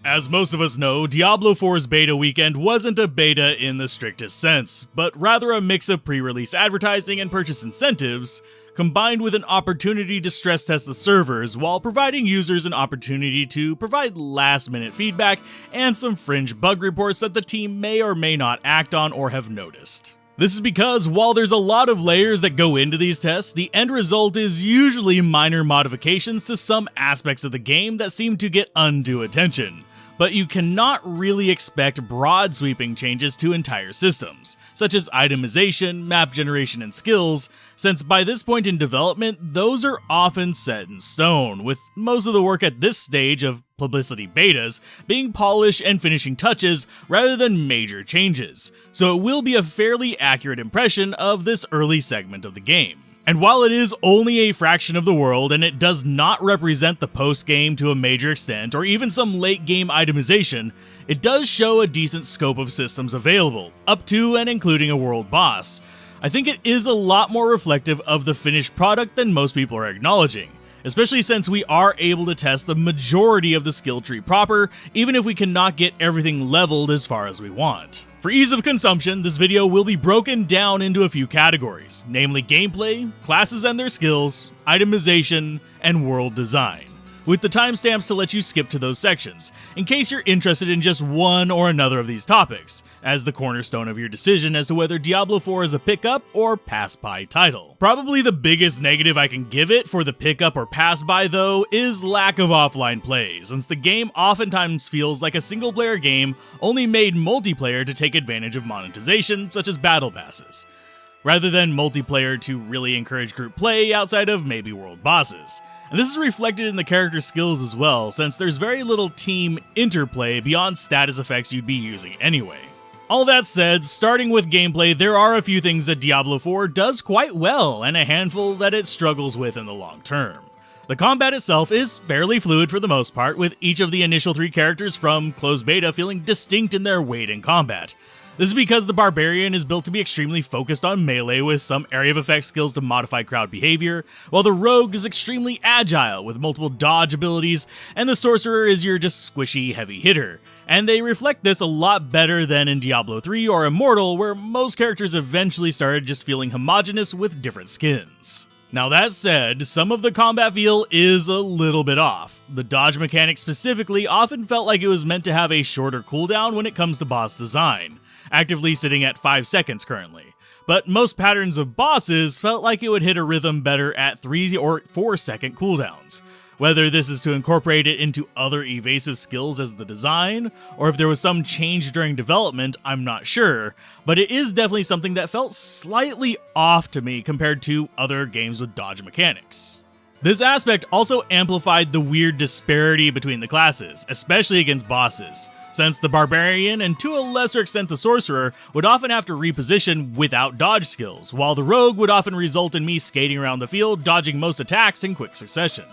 As most of us know, Diablo 4's beta weekend wasn't a beta in the strictest sense, but rather a mix of pre-release advertising and purchase incentives, combined with an opportunity to stress test the servers while providing users an opportunity to provide last-minute feedback and some fringe bug reports that the team may or may not act on or have noticed. This is because while there's a lot of layers that go into these tests, the end result is usually minor modifications to some aspects of the game that seem to get undue attention. But you cannot really expect broad sweeping changes to entire systems, such as itemization, map generation, and skills, since by this point in development, those are often set in stone, with most of the work at this stage of publicity betas being polish and finishing touches rather than major changes, so it will be a fairly accurate impression of this early segment of the game. And while it is only a fraction of the world and it does not represent the post-game to a major extent or even some late-game itemization, it does show a decent scope of systems available, up to and including a world boss. I think it is a lot more reflective of the finished product than most people are acknowledging, especially since we are able to test the majority of the skill tree proper, even if we cannot get everything leveled as far as we want. For ease of consumption, this video will be broken down into a few categories, namely gameplay, classes and their skills, itemization, and world design, with the timestamps to let you skip to those sections, in case you're interested in just one or another of these topics, as the cornerstone of your decision as to whether Diablo 4 is a pick-up or pass-by title. Probably the biggest negative I can give it for the pick-up or pass-by, though, is lack of offline play, since the game oftentimes feels like a single-player game only made multiplayer to take advantage of monetization, such as battle passes, rather than multiplayer to really encourage group play outside of maybe world bosses. And this is reflected in the character skills as well, since there's very little team interplay beyond status effects you'd be using anyway. All that said, starting with gameplay, there are a few things that Diablo 4 does quite well, and a handful that it struggles with in the long term. The combat itself is fairly fluid for the most part, with each of the initial 3 characters from closed beta feeling distinct in their weight in combat. This is because the Barbarian is built to be extremely focused on melee with some area of effect skills to modify crowd behavior, while the Rogue is extremely agile with multiple dodge abilities, and the Sorcerer is your just squishy heavy hitter. And they reflect this a lot better than in Diablo 3 or Immortal, where most characters eventually started just feeling homogenous with different skins. Now that said, some of the combat feel is a little bit off. The dodge mechanic specifically often felt like it was meant to have a shorter cooldown when it comes to boss design, actively sitting at 5 seconds currently. But most patterns of bosses felt like it would hit a rhythm better at 3 or 4 second cooldowns. Whether this is to incorporate it into other evasive skills as the design, or if there was some change during development, I'm not sure, but it is definitely something that felt slightly off to me compared to other games with dodge mechanics. This aspect also amplified the weird disparity between the classes, especially against bosses, since the Barbarian, and to a lesser extent the Sorcerer, would often have to reposition without dodge skills, while the Rogue would often result in me skating around the field, dodging most attacks in quick succession.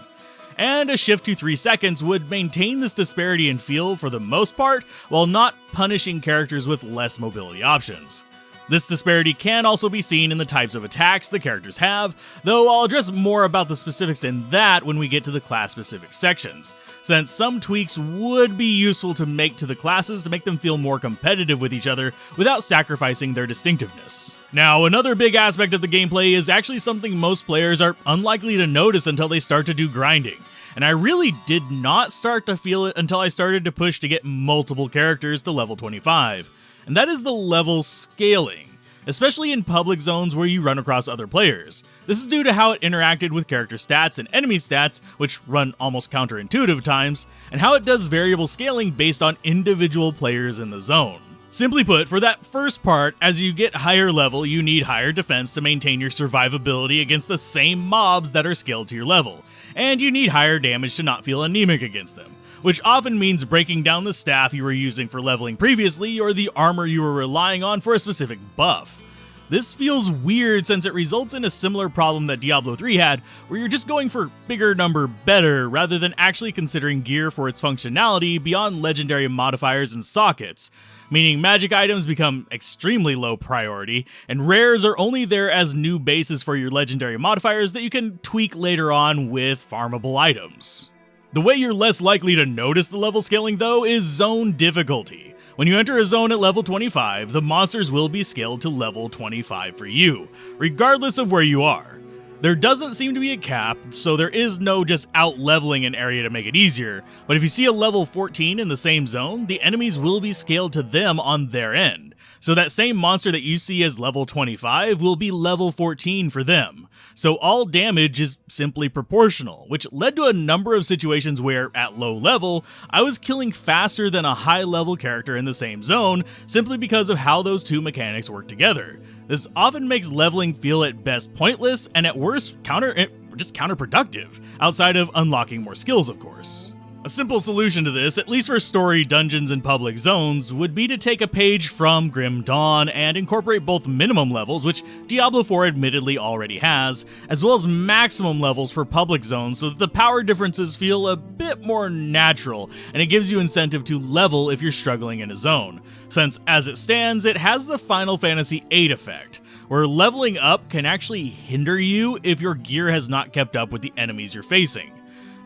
And a shift to 3 seconds would maintain this disparity in feel for the most part, while not punishing characters with less mobility options. This disparity can also be seen in the types of attacks the characters have, though I'll address more about the specifics in that when we get to the class-specific sections, since some tweaks would be useful to make to the classes to make them feel more competitive with each other without sacrificing their distinctiveness. Now, another big aspect of the gameplay is actually something most players are unlikely to notice until they start to do grinding, and I really did not start to feel it until I started to push to get multiple characters to level 25, and that is the level scaling, especially in public zones where you run across other players. This is due to how it interacted with character stats and enemy stats, which run almost counterintuitive at times, and how it does variable scaling based on individual players in the zone. Simply put, for that first part, as you get higher level, you need higher defense to maintain your survivability against the same mobs that are scaled to your level, and you need higher damage to not feel anemic against them, which often means breaking down the staff you were using for leveling previously or the armor you were relying on for a specific buff. This feels weird since it results in a similar problem that Diablo 3 had, where you're just going for bigger number better rather than actually considering gear for its functionality beyond legendary modifiers and sockets, meaning magic items become extremely low priority, and rares are only there as new bases for your legendary modifiers that you can tweak later on with farmable items. The way you're less likely to notice the level scaling though is zone difficulty. When you enter a zone at level 25, the monsters will be scaled to level 25 for you, regardless of where you are. There doesn't seem to be a cap, so there is no just out-leveling an area to make it easier, but if you see a level 14 in the same zone, the enemies will be scaled to them on their end. So that same monster that you see as level 25 will be level 14 for them. So all damage is simply proportional, which led to a number of situations where, at low level, I was killing faster than a high-level character in the same zone, simply because of how those two mechanics work together. This often makes leveling feel at best pointless, and at worst counterproductive, outside of unlocking more skills, of course. A simple solution to this, at least for story dungeons and public zones, would be to take a page from Grim Dawn and incorporate both minimum levels, which Diablo 4 admittedly already has, as well as maximum levels for public zones so that the power differences feel a bit more natural, and it gives you incentive to level if you're struggling in a zone, since as it stands, it has the Final Fantasy VIII effect, where leveling up can actually hinder you if your gear has not kept up with the enemies you're facing.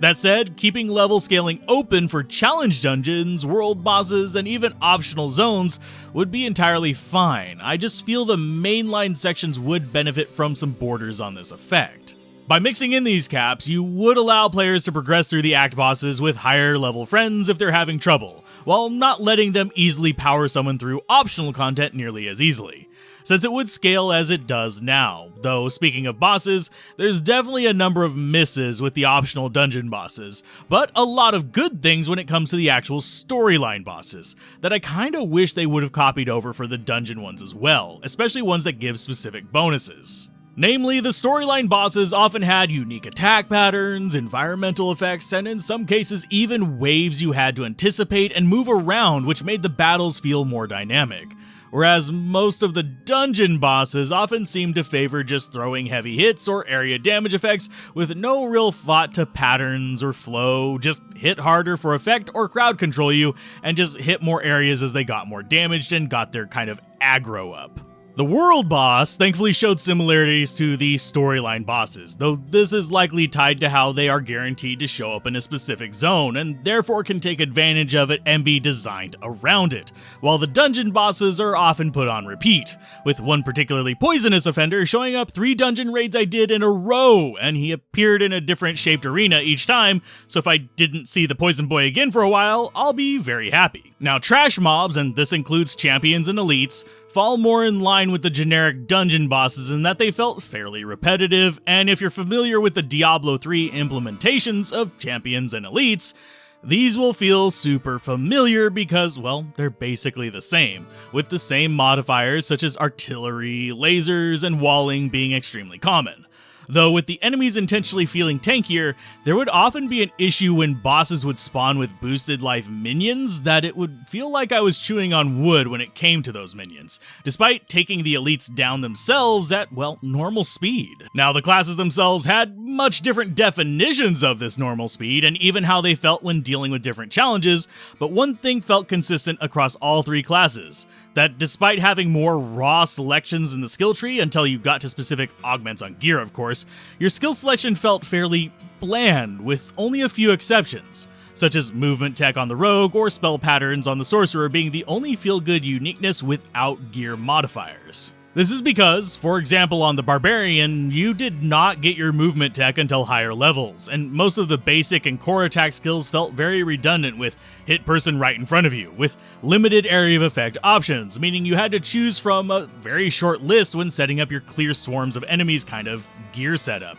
That said, keeping level scaling open for challenge dungeons, world bosses, and even optional zones would be entirely fine. I just feel the mainline sections would benefit from some borders on this effect. By mixing in these caps, you would allow players to progress through the act bosses with higher level friends if they're having trouble, while not letting them easily power summon through optional content nearly as easily, since it would scale as it does now. Though, speaking of bosses, there's definitely a number of misses with the optional dungeon bosses, but a lot of good things when it comes to the actual storyline bosses, that I kinda wish they would have copied over for the dungeon ones as well, especially ones that give specific bonuses. Namely, the storyline bosses often had unique attack patterns, environmental effects, and in some cases even waves you had to anticipate and move around, which made the battles feel more dynamic. Whereas most of the dungeon bosses often seem to favor just throwing heavy hits or area damage effects with no real thought to patterns or flow, just hit harder for effect or crowd control you, and just hit more areas as they got more damaged and got their kind of aggro up. The world boss thankfully showed similarities to the storyline bosses, though this is likely tied to how they are guaranteed to show up in a specific zone, and therefore can take advantage of it and be designed around it, while the dungeon bosses are often put on repeat, with one particularly poisonous offender showing up 3 dungeon raids I did in a row, and he appeared in a different shaped arena each time, so if I didn't see the poison boy again for a while, I'll be very happy. Now, trash mobs, and this includes champions and elites, fall more in line with the generic dungeon bosses in that they felt fairly repetitive, and if you're familiar with the Diablo 3 implementations of champions and elites, these will feel super familiar because, well, they're basically the same, with the same modifiers such as artillery, lasers, and walling being extremely common. Though with the enemies intentionally feeling tankier, there would often be an issue when bosses would spawn with boosted life minions that it would feel like I was chewing on wood when it came to those minions, despite taking the elites down themselves at, well, normal speed. Now, the classes themselves had much different definitions of this normal speed and even how they felt when dealing with different challenges, but one thing felt consistent across all 3 classes: that despite having more raw selections in the skill tree until you got to specific augments on gear, of course, your skill selection felt fairly bland, with only a few exceptions, such as movement tech on the rogue or spell patterns on the sorcerer being the only feel-good uniqueness without gear modifiers. This is because, for example, on the Barbarian, you did not get your movement tech until higher levels, and most of the basic and core attack skills felt very redundant with hit person right in front of you, with limited area of effect options, meaning you had to choose from a very short list when setting up your clear swarms of enemies kind of gear setup.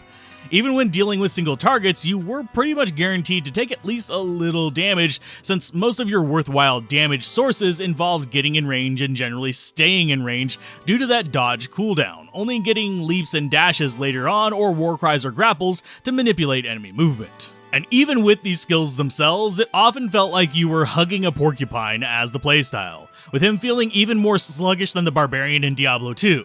Even when dealing with single targets, you were pretty much guaranteed to take at least a little damage, since most of your worthwhile damage sources involved getting in range and generally staying in range due to that dodge cooldown, only getting leaps and dashes later on or war cries or grapples to manipulate enemy movement. And even with these skills themselves, it often felt like you were hugging a porcupine as the playstyle, with him feeling even more sluggish than the Barbarian in Diablo 2.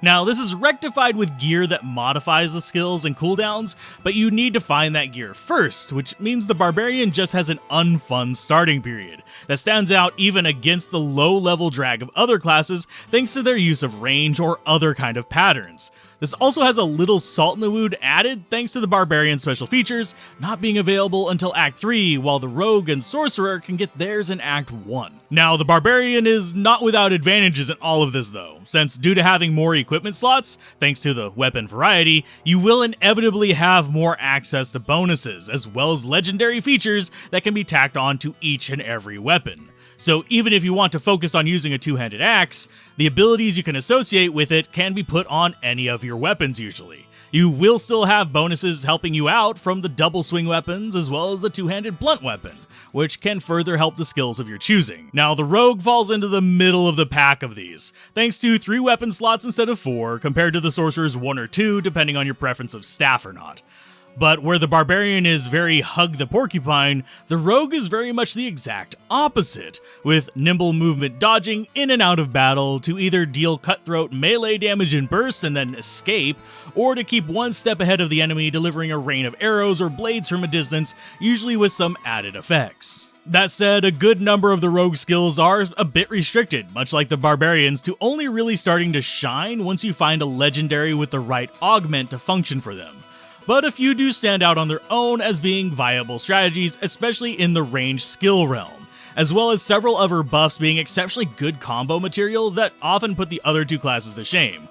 Now, this is rectified with gear that modifies the skills and cooldowns, but you need to find that gear first, which means the Barbarian just has an unfun starting period that stands out even against the low-level drag of other classes thanks to their use of range or other kind of patterns. This also has a little salt in the wound added thanks to the Barbarian special features not being available until Act 3, while the Rogue and Sorcerer can get theirs in Act 1. Now, the Barbarian is not without advantages in all of this though, since due to having more equipment slots, thanks to the weapon variety, you will inevitably have more access to bonuses, as well as legendary features that can be tacked on to each and every weapon. So even if you want to focus on using a two-handed axe, the abilities you can associate with it can be put on any of your weapons usually. You will still have bonuses helping you out from the double swing weapons as well as the two-handed blunt weapon, which can further help the skills of your choosing. Now the Rogue falls into the middle of the pack of these, thanks to 3 weapon slots instead of 4, compared to the Sorcerer's 1 or 2 depending on your preference of staff or not. But where the Barbarian is very hug the porcupine, the Rogue is very much the exact opposite, with nimble movement dodging in and out of battle to either deal cutthroat melee damage in bursts and then escape, or to keep one step ahead of the enemy delivering a rain of arrows or blades from a distance, usually with some added effects. That said, a good number of the Rogue skills are a bit restricted, much like the Barbarians, to only really starting to shine once you find a legendary with the right augment to function for them. But a few do stand out on their own as being viable strategies, especially in the ranged skill realm, as well as several of her buffs being exceptionally good combo material that often put the other 2 classes to shame.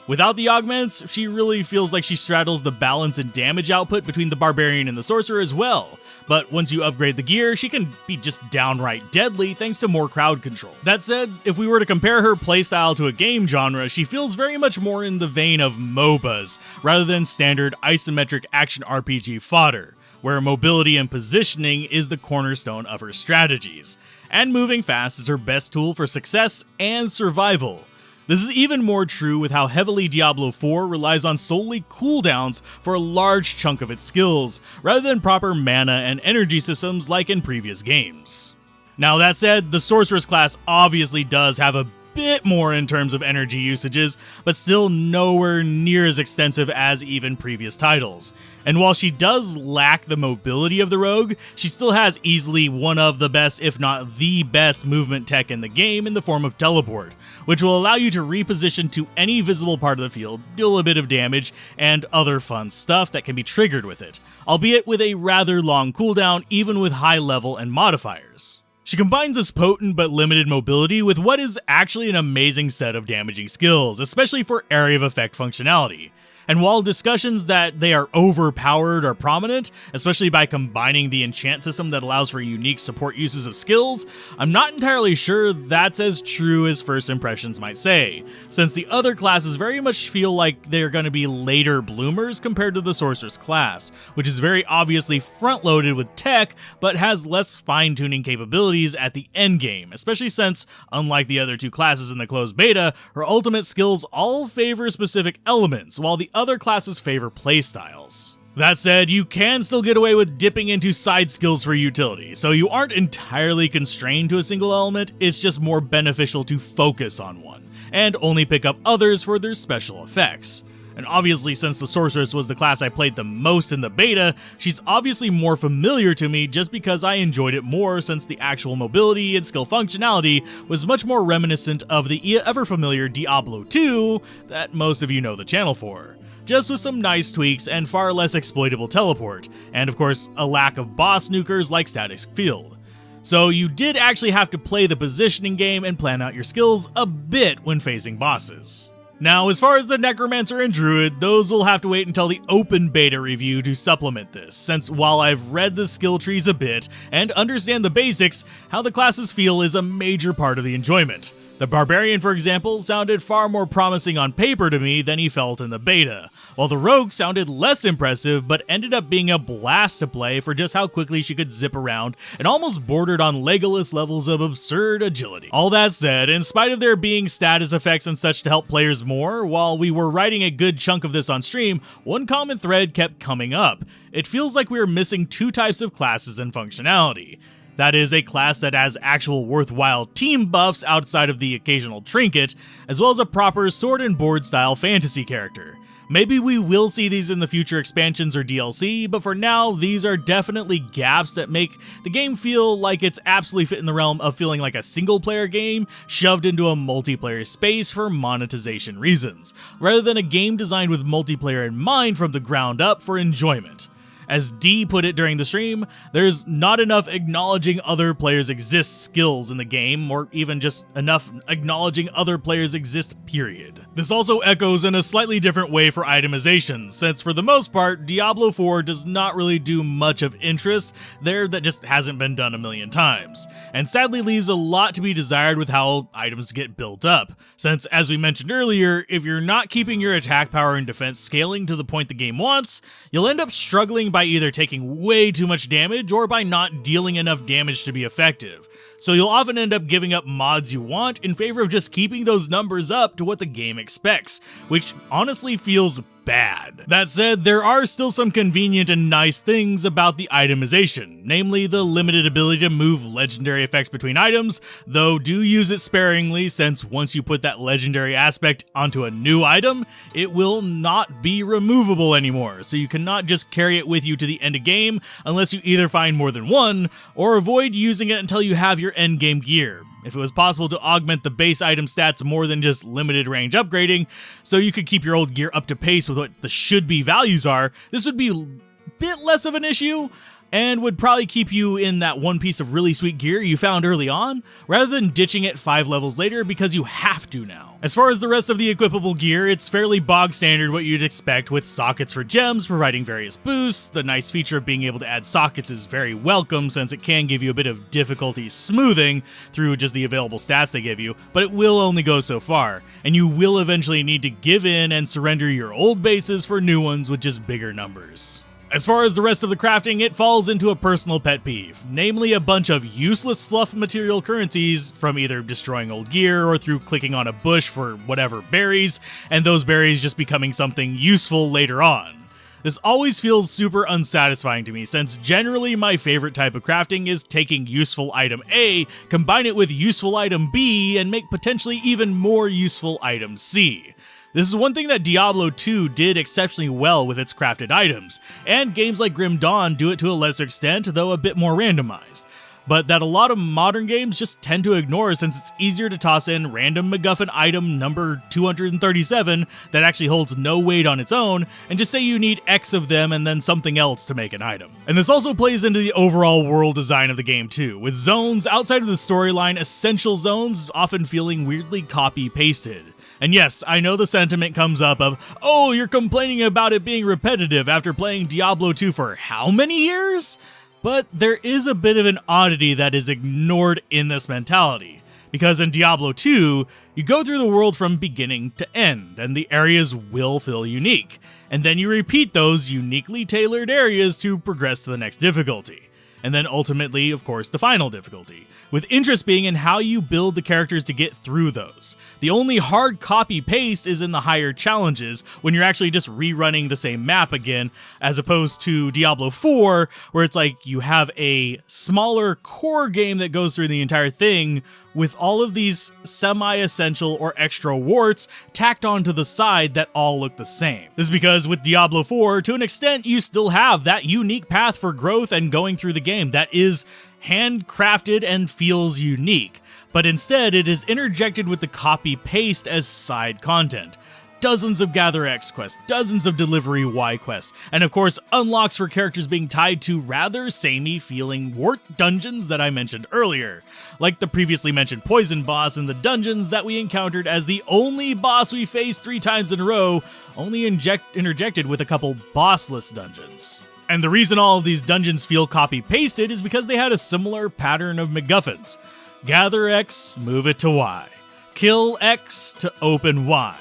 Without the augments, she really feels like she straddles the balance and damage output between the Barbarian and the Sorcerer as well, but once you upgrade the gear, she can be just downright deadly thanks to more crowd control. That said, if we were to compare her playstyle to a game genre, she feels very much more in the vein of MOBAs, rather than standard isometric action RPG fodder, where mobility and positioning is the cornerstone of her strategies, and moving fast is her best tool for success and survival. This is even more true with how heavily Diablo 4 relies on solely cooldowns for a large chunk of its skills, rather than proper mana and energy systems like in previous games. Now that said, the Sorceress class obviously does have a bit more in terms of energy usages, but still nowhere near as extensive as even previous titles. And while she does lack the mobility of the Rogue, she still has easily one of the best, if not the best, movement tech in the game in the form of teleport, which will allow you to reposition to any visible part of the field, deal a bit of damage, and other fun stuff that can be triggered with it, albeit with a rather long cooldown even with high level and modifiers. She combines this potent but limited mobility with what is actually an amazing set of damaging skills, especially for area of effect functionality. And while discussions that they are overpowered are prominent, especially by combining the enchant system that allows for unique support uses of skills, I'm not entirely sure that's as true as first impressions might say, since the other classes very much feel like they're going to be later bloomers compared to the Sorceress class, which is very obviously front-loaded with tech, but has less fine-tuning capabilities at the endgame, especially since, unlike the other 2 classes in the closed beta, her ultimate skills all favor specific elements, while the other classes favor playstyles. That said, you can still get away with dipping into side skills for utility, so you aren't entirely constrained to a single element, it's just more beneficial to focus on one, and only pick up others for their special effects. And obviously, since the Sorceress was the class I played the most in the beta, she's obviously more familiar to me just because I enjoyed it more since the actual mobility and skill functionality was much more reminiscent of the ever-familiar Diablo 2 that most of you know the channel for, just with some nice tweaks and far less exploitable teleport, and of course, a lack of boss nukers like static field. So you did actually have to play the positioning game and plan out your skills a bit when facing bosses. Now, as far as the Necromancer and Druid, those will have to wait until the open beta review to supplement this, since while I've read the skill trees a bit and understand the basics, how the classes feel is a major part of the enjoyment. The Barbarian, for example, sounded far more promising on paper to me than he felt in the beta, while the Rogue sounded less impressive but ended up being a blast to play for just how quickly she could zip around and almost bordered on Legolas levels of absurd agility. All that said, in spite of there being status effects and such to help players more, while we were writing a good chunk of this on stream, one common thread kept coming up. It feels like we are missing 2 types of classes and functionality. That is, a class that has actual worthwhile team buffs outside of the occasional trinket, as well as a proper sword and board style fantasy character. Maybe we will see these in the future expansions or DLC, but for now, these are definitely gaps that make the game feel like it's absolutely fit in the realm of feeling like a single-player game shoved into a multiplayer space for monetization reasons, rather than a game designed with multiplayer in mind from the ground up for enjoyment. As D put it during the stream, there's not enough acknowledging other players exist skills in the game, or even just enough acknowledging other players exist, period. This also echoes in a slightly different way for itemization, since for the most part, Diablo 4 does not really do much of interest there that just hasn't been done a million times, and sadly leaves a lot to be desired with how items get built up, since as we mentioned earlier, if you're not keeping your attack power and defense scaling to the point the game wants, you'll end up struggling by either taking way too much damage or by not dealing enough damage to be effective. So you'll often end up giving up mods you want in favor of just keeping those numbers up to what the game expects, which honestly feels bad. That said, there are still some convenient and nice things about the itemization, namely the limited ability to move legendary effects between items, though do use it sparingly since once you put that legendary aspect onto a new item, it will not be removable anymore, so you cannot just carry it with you to the end of game unless you either find more than one, or avoid using it until you have your endgame gear. If it was possible to augment the base item stats more than just limited range upgrading, so you could keep your old gear up to pace with what the should-be values are, this would be a bit less of an issue, and would probably keep you in that one piece of really sweet gear you found early on, rather than ditching it 5 levels later because you have to now. As far as the rest of the equipable gear, it's fairly bog standard what you'd expect, with sockets for gems providing various boosts. The nice feature of being able to add sockets is very welcome since it can give you a bit of difficulty smoothing through just the available stats they give you, but it will only go so far, and you will eventually need to give in and surrender your old bases for new ones with just bigger numbers. As far as the rest of the crafting, it falls into a personal pet peeve, namely a bunch of useless fluff material currencies from either destroying old gear or through clicking on a bush for whatever berries, and those berries just becoming something useful later on. This always feels super unsatisfying to me, since generally my favorite type of crafting is taking useful item A, combine it with useful item B, and make potentially even more useful item C. This is one thing that Diablo 2 did exceptionally well with its crafted items, and games like Grim Dawn do it to a lesser extent, though a bit more randomized, but that a lot of modern games just tend to ignore since it's easier to toss in random MacGuffin item number 237 that actually holds no weight on its own, and just say you need X of them and then something else to make an item. And this also plays into the overall world design of the game too, with zones outside of the storyline essential zones often feeling weirdly copy-pasted. And yes, I know the sentiment comes up of, oh, you're complaining about it being repetitive after playing Diablo 2 for how many years? But there is a bit of an oddity that is ignored in this mentality, because in Diablo 2, you go through the world from beginning to end, and the areas will feel unique, and then you repeat those uniquely tailored areas to progress to the next difficulty, and then ultimately, of course, the final difficulty, with interest being in how you build the characters to get through those. The only hard copy-paste is in the higher challenges, when you're actually just rerunning the same map again, as opposed to Diablo 4, where it's like you have a smaller core game that goes through the entire thing, with all of these semi-essential or extra warts tacked onto the side that all look the same. This is because with Diablo 4, to an extent, you still have that unique path for growth and going through the game that is handcrafted and feels unique, but instead it is interjected with the copy-paste as side content. Dozens of Gather X quests, dozens of Delivery Y quests, and of course unlocks for characters being tied to rather samey feeling wart dungeons that I mentioned earlier, like the previously mentioned poison boss in the dungeons that we encountered as the only boss we faced 3 times in a row, only interjected with a couple bossless dungeons. And the reason all of these dungeons feel copy-pasted is because they had a similar pattern of MacGuffins. Gather X, move it to Y. Kill X to open Y.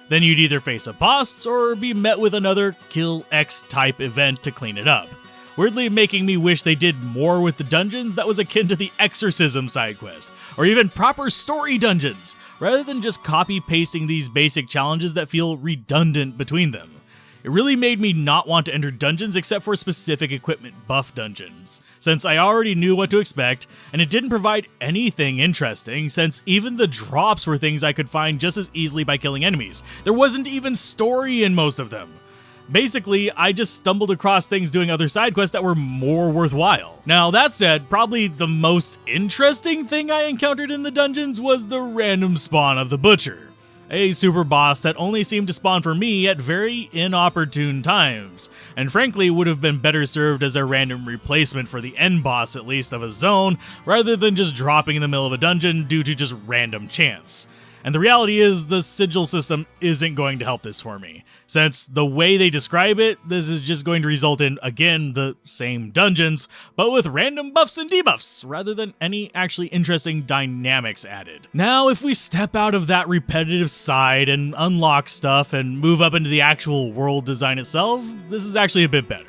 Then you'd either face a boss or be met with another Kill X type event to clean it up. Weirdly making me wish they did more with the dungeons that was akin to the Exorcism side quest, or even proper story dungeons, rather than just copy-pasting these basic challenges that feel redundant between them. It really made me not want to enter dungeons except for specific equipment buff dungeons, since I already knew what to expect, and it didn't provide anything interesting, since even the drops were things I could find just as easily by killing enemies. There wasn't even story in most of them. Basically, I just stumbled across things doing other side quests that were more worthwhile. Now, that said, probably the most interesting thing I encountered in the dungeons was the random spawn of the Butcher, a super boss that only seemed to spawn for me at very inopportune times, and frankly would have been better served as a random replacement for the end boss, at least, of a zone, rather than just dropping in the middle of a dungeon due to just random chance. And the reality is, the sigil system isn't going to help this for me, since the way they describe it, this is just going to result in, again, the same dungeons, but with random buffs and debuffs, rather than any actually interesting dynamics added. Now, if we step out of that repetitive side and unlock stuff and move up into the actual world design itself, this is actually a bit better.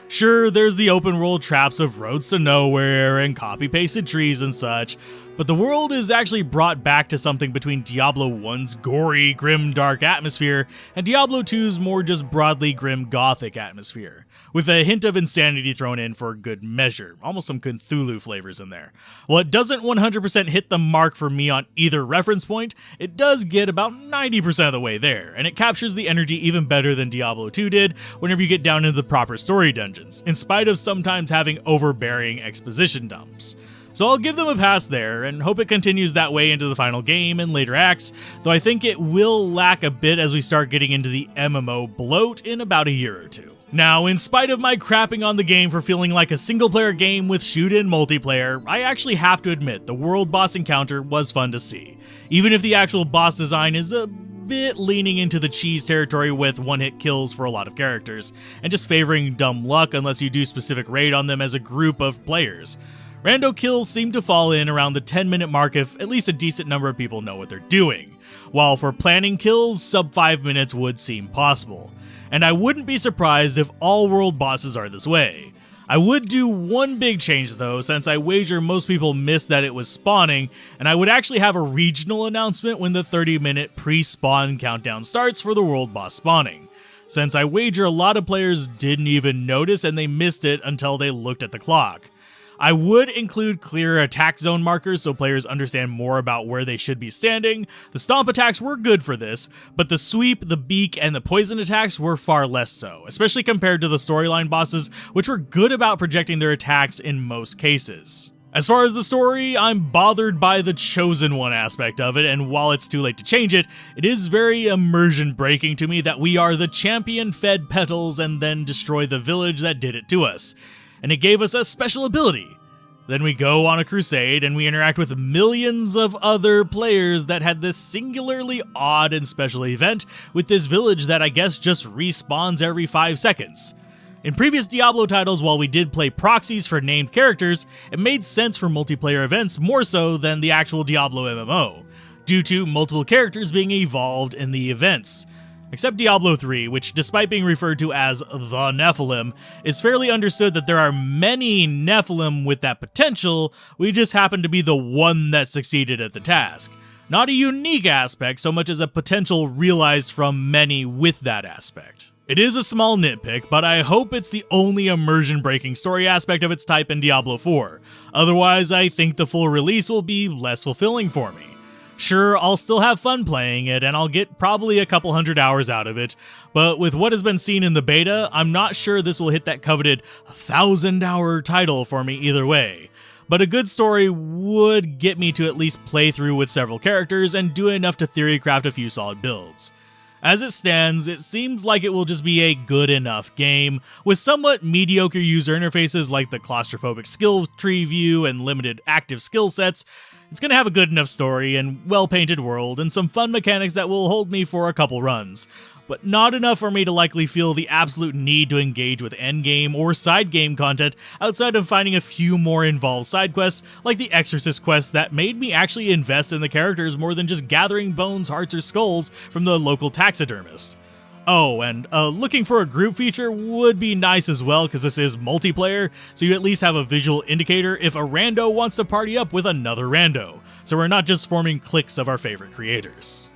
Sure, there's the open world traps of roads to nowhere and copy-pasted trees and such, but the world is actually brought back to something between Diablo 1's gory, grim, dark atmosphere and Diablo 2's more just broadly grim, gothic atmosphere, with a hint of insanity thrown in for good measure, almost some Cthulhu flavors in there. While it doesn't 100% hit the mark for me on either reference point, it does get about 90% of the way there, and it captures the energy even better than Diablo 2 did whenever you get down into the proper story dungeons, in spite of sometimes having overbearing exposition dumps. So I'll give them a pass there, and hope it continues that way into the final game and later acts, though I think it will lack a bit as we start getting into the MMO bloat in about a year or two. Now, in spite of my crapping on the game for feeling like a single-player game with shoot-in multiplayer, I actually have to admit the world boss encounter was fun to see, even if the actual boss design is a bit leaning into the cheese territory with one-hit kills for a lot of characters, and just favoring dumb luck unless you do specific raid on them as a group of players. Rando kills seem to fall in around the 10-minute mark if at least a decent number of people know what they're doing, while for planning kills, sub 5 minutes would seem possible. And I wouldn't be surprised if all world bosses are this way. I would do one big change though, since I wager most people missed that it was spawning, and I would actually have a regional announcement when the 30-minute pre-spawn countdown starts for the world boss spawning, since I wager a lot of players didn't even notice and they missed it until they looked at the clock. I would include clear attack zone markers so players understand more about where they should be standing. The stomp attacks were good for this, but the sweep, the beak, and the poison attacks were far less so, especially compared to the storyline bosses, which were good about projecting their attacks in most cases. As far as the story, I'm bothered by the Chosen One aspect of it, and while it's too late to change it, it is very immersion breaking to me that we are the champion fed petals and then destroy the village that did it to us. And it gave us a special ability. Then we go on a crusade and we interact with millions of other players that had this singularly odd and special event with this village that I guess just respawns every 5 seconds. In previous Diablo titles, while we did play proxies for named characters, it made sense for multiplayer events more so than the actual Diablo MMO, due to multiple characters being evolved in the events. Except Diablo 3, which, despite being referred to as the Nephilim, is fairly understood that there are many Nephilim with that potential, we just happen to be the one that succeeded at the task. Not a unique aspect so much as a potential realized from many with that aspect. It is a small nitpick, but I hope it's the only immersion-breaking story aspect of its type in Diablo 4. Otherwise, I think the full release will be less fulfilling for me. Sure, I'll still have fun playing it, and I'll get probably a couple hundred hours out of it, but with what has been seen in the beta, I'm not sure this will hit that coveted 1,000-hour title for me either way. But a good story would get me to at least play through with several characters and do enough to theory craft a few solid builds. As it stands, it seems like it will just be a good enough game, with somewhat mediocre user interfaces like the claustrophobic skill tree view and limited active skill sets. It's going to have a good enough story and well-painted world and some fun mechanics that will hold me for a couple runs, but not enough for me to likely feel the absolute need to engage with endgame or side game content outside of finding a few more involved side quests like the Exorcist quest that made me actually invest in the characters more than just gathering bones, hearts, or skulls from the local taxidermist. Oh, and looking for a group feature would be nice as well, because this is multiplayer, so you at least have a visual indicator if a rando wants to party up with another rando, so we're not just forming cliques of our favorite creators.